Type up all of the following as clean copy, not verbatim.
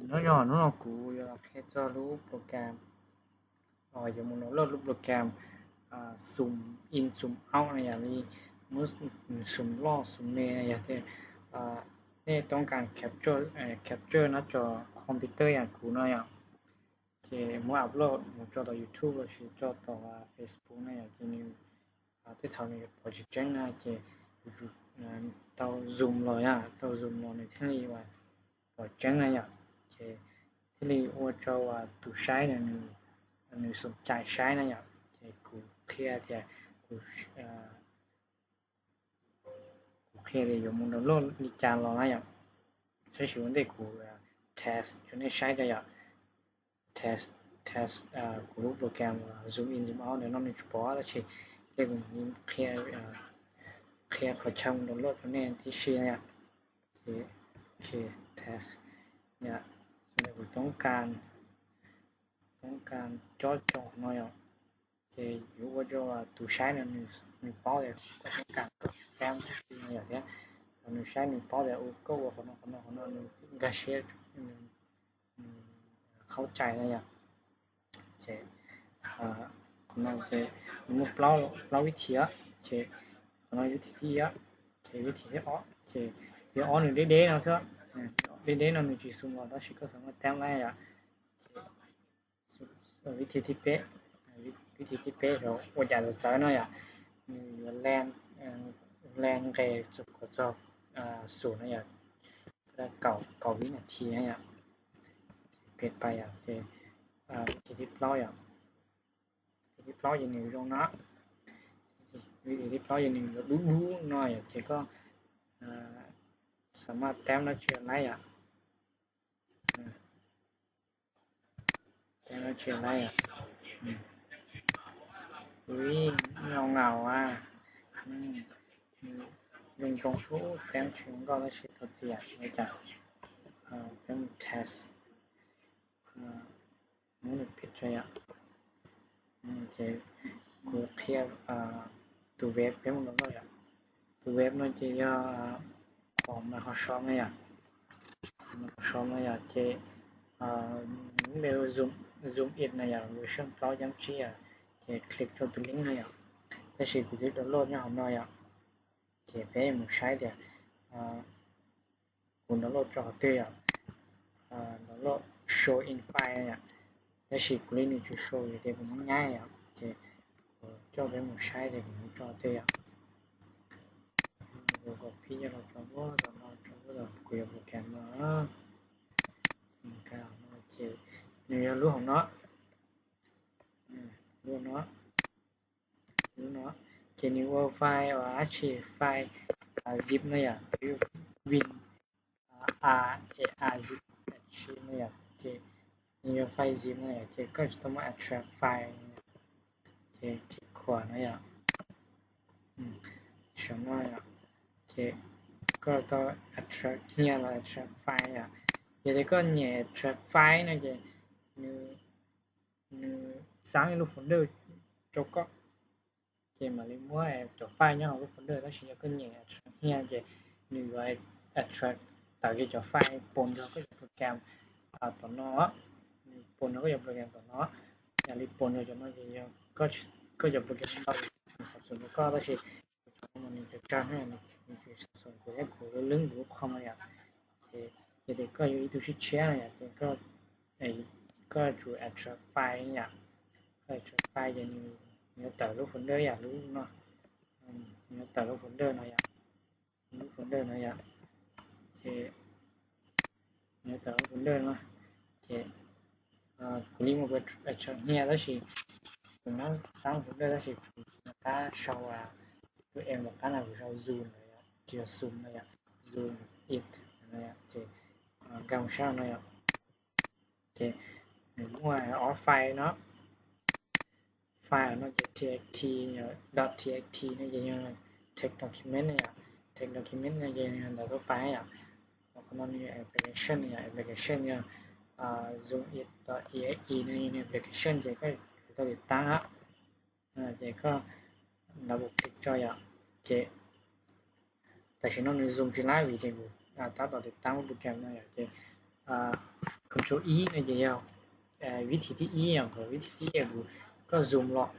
nó nhỏ nó là cũ là khi cho lúc program giờ muốn nó lúc program zoom in zoom out này là muốn zoom lo zoom nè thìนี่ต้องการ capture หน้าจอคอมพิวเตอร์อย่างกูเนาะที่มั่วอัพโหลดมั่วจอต่อ YouTube หรือจอต่อ Facebook เนี่ยที่นี่ที่ทำในโปรเจกต์นะที่ต่อ Zoom เลยต่อ Zoom เลยในที่นี้ว่าโปรเจกต์เนี่ยที่นี่ว่าจะว่าตัวใช้เนี่ย你สนใจใช้เนี่ยที่กูเคลียร์ที่กูเคลียร์ที่อยู่มุ่งโลดนิจานเราเนี่ยใช้ชีวิตได้กู test จนได้ใช้ได้อย่าง test กูรู้โปรแกรม zoom in zoom out เนี่ยน้องนี่จะบอกว่าที่เรียกว่านี่เคลียร์ขอช่างดาวน์โหลดตัวนี้ที่เชียร์เนี่ยโอเค test เนี่ยสมมติกูต้องการจอหน่อยที่อยู่ว่าจะว่าตัวใช้เนี่ยนี่包的ก็ต้องการแกมที่เนี่ยเนี่ย你ใช้你包的ก็ว่าคนนั้น你ก็เชียร์เข้าใจนะอย่างเช่คนนั้นเช่มุกเล่าวิธีอะเช่คนนั้นวิธีที่อะเช่วิธีที่อ๋อเช่ที่อ๋อหนึ่งเด้ๆนะใช่ไหมเด้ๆนะหนึ่งจีซูมว่าถ้าชิคก็สามารถแต้มได้อะวิธีที่เป๊ะเรา我假如在那呀แรงแรงจุดกระจกศูนย์นะอย่างเก่าวินาทีนะอย่างเปลี่ยนไปอย่างวิธีที่เล่าอย่างวิธีที่เล่าอย่างหนึ่งตรงนะวิธีที่เล่าอย่างหนึ่งรู้หน่อยเจ๊ก็สามารถแต้มแล้วเชียร์ได้อย่างแต้มแล้วเชียร์ได้อย่างอุ้ยเงา用中书点全高的石头子呀，来讲，跟 test，นี่ผิดใช่ไหมจะกูเคลียร์ตัวเว็บเป็นมันก็อย่างตัวเว็บนั่นจะย่อของ Microsoft เนี่ย Microsoft เนี่ยจะเร็ว zoom in เนี่ยเวอร์ชันเปล่ายังชี้จะคลิกตัวลิงก์เนี่ยแต่สิ่งที่ดาวน์โหลดเนี่ยของเราอย่างจะไปมันใช้เดี๋ยวคุณดาวน์โหลดจอตัวอย่างดาวน์โหลด show in file เนี่ยแต่สิ่งที่นี่จะ show อยู่ที่มันง่ายอย่างจะจอเป็นมันใช้เดี๋ยวมันจอตัวอย่างก็พี่จะเราจอว่าเราคุยกับโปรแกรมมาการมาเจอเนี่ยรู้ของเนาะรู้เนาะเจนิวไฟล์ว่าชีไฟล์ zip เนี่ยคือ win r zip h เนี่ยเจนิวไฟล์ zip เนี่ยเจก็จะต้องมา extract ไฟล์เจคลิกขวาเนี่ย什么呀เจก็ต้อง extract เนี่ยเรา extract ไฟล์อ่ะเดี๋ยวก็เนี่ย extract ไฟล์นะเจนี่sáng lúc folder cho có thì mà lên mua cho file nhá lúc folder đó chỉ có nhẹ here thì như vậy extract tạo cái cho file pon cho cái program tụi nó pon nó cái program tụi nó nhà đi pon cho nó thì có cho program đó sản xuất có đó thì mìnhจะจ้างให้mìnhจะsản xuất của cái của lớn của không này thì có những thứ share này thì có chủ extract file này extract file thì nếu tạo lúc folder ya lúc nó nếu tạo lúc folder này ya lúc folder này ya thì nếu tạo lúc folder nó thì click một cái extract here đó thì nó sáng folder đó thì người ta sau tụi em một cái là sau zoom này chưa zoom này zoom it này thì gam sao này thì ngoài off file nó file nóจะ txt .txt nóจะยัง text document เนี่ย text document เนี่ยยังเราต้องไปอ่ะแล้วก็มันมี application เนี่ย application เนี่ยzoom it .exe เนี่ย application จะก็ติดตั้งอ่ะจะก็ระบบคลิกจอยอ่ะจะแต่ฉันต้อง zoom ที่ไลฟ์วิดีโอถ้าต่อติดตั้งโปรแกรมเนี่ยจะ control E นะเจียววิธีที่ E อย่างของวิธีที่ E ก็ zoom หรอก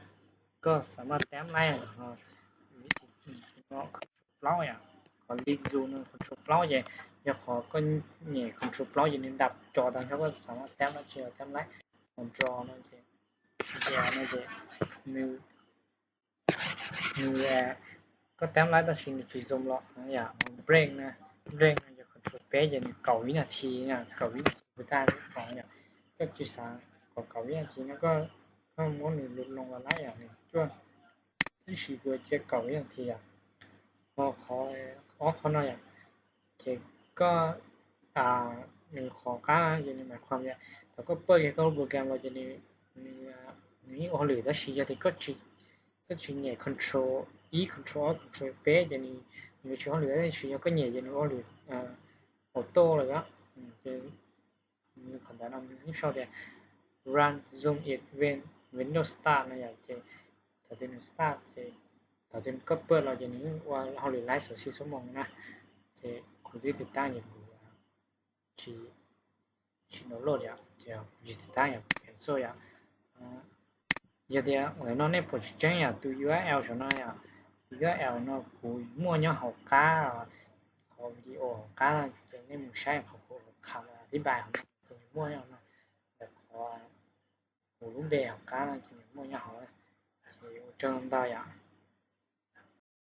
ก็สามารถแต้มไล่วิธีก็ control เปล่าอย่างขอ leave zoom control เปล่าอย่างอย่าขอก็เนี่ย control เปล่าอย่างนี้ดับจอทางเขาก็สามารถแต้มไล่เชียวแต้มไล่ control นะเจียวนะเจียว new new ก็แต้มไล่ตัดสินที่ zoom หรอกนะอย่าง break นะ break นะจะ control เป๊ะอย่าง9วินาทีเนี่ย9วินาทีไม่ได้ของอย่างก็จุดสาม9วินาทีแล้วก็ม้วนหนึ่งลดลงมาได้อย่างนี้ก็ที่สี่个这9วินาทีอ่ะขอหน่อยอ่ะเด็กก็อ่าหนึ่งขอก้าอย่างนี้หมายความว่าแต่ก็เปิดก็โปรแกรมเราจะนี่อ๋อหรือถ้าชี้จะก็ชี้เนี่ย control e control control เป๊ะอย่างนี้มีช่องเหลือได้ชี้ก็เนี่ยอย่างนี้อ๋อหรือauto เลยอ่ะจะมีคำแนะนำที่ชอบเนี่ย run zoom in when windows start นะอย่างเช่นถ้าเป็น start ถ้าเป็นก็เปิดเราจะนี้ว่าเราหรือไลฟ์24ชั่วโมงนะเช่คุณที่ติดตั้งอย่างดูชีโนโหลดอย่างเช่คุณติดตั้งอย่างเป็นโซ่อย่าง有的我那那不是这样，对 URL 上那样，URL 那不默认好加啊，好 video 好加啦，就那冇ใช่เขาคำอธิบายของมันมั่วอย่างนั้นแต่พอหูรูปแบบของการจริงมั่วอย่างเขาเลยที่จำได้อย่าง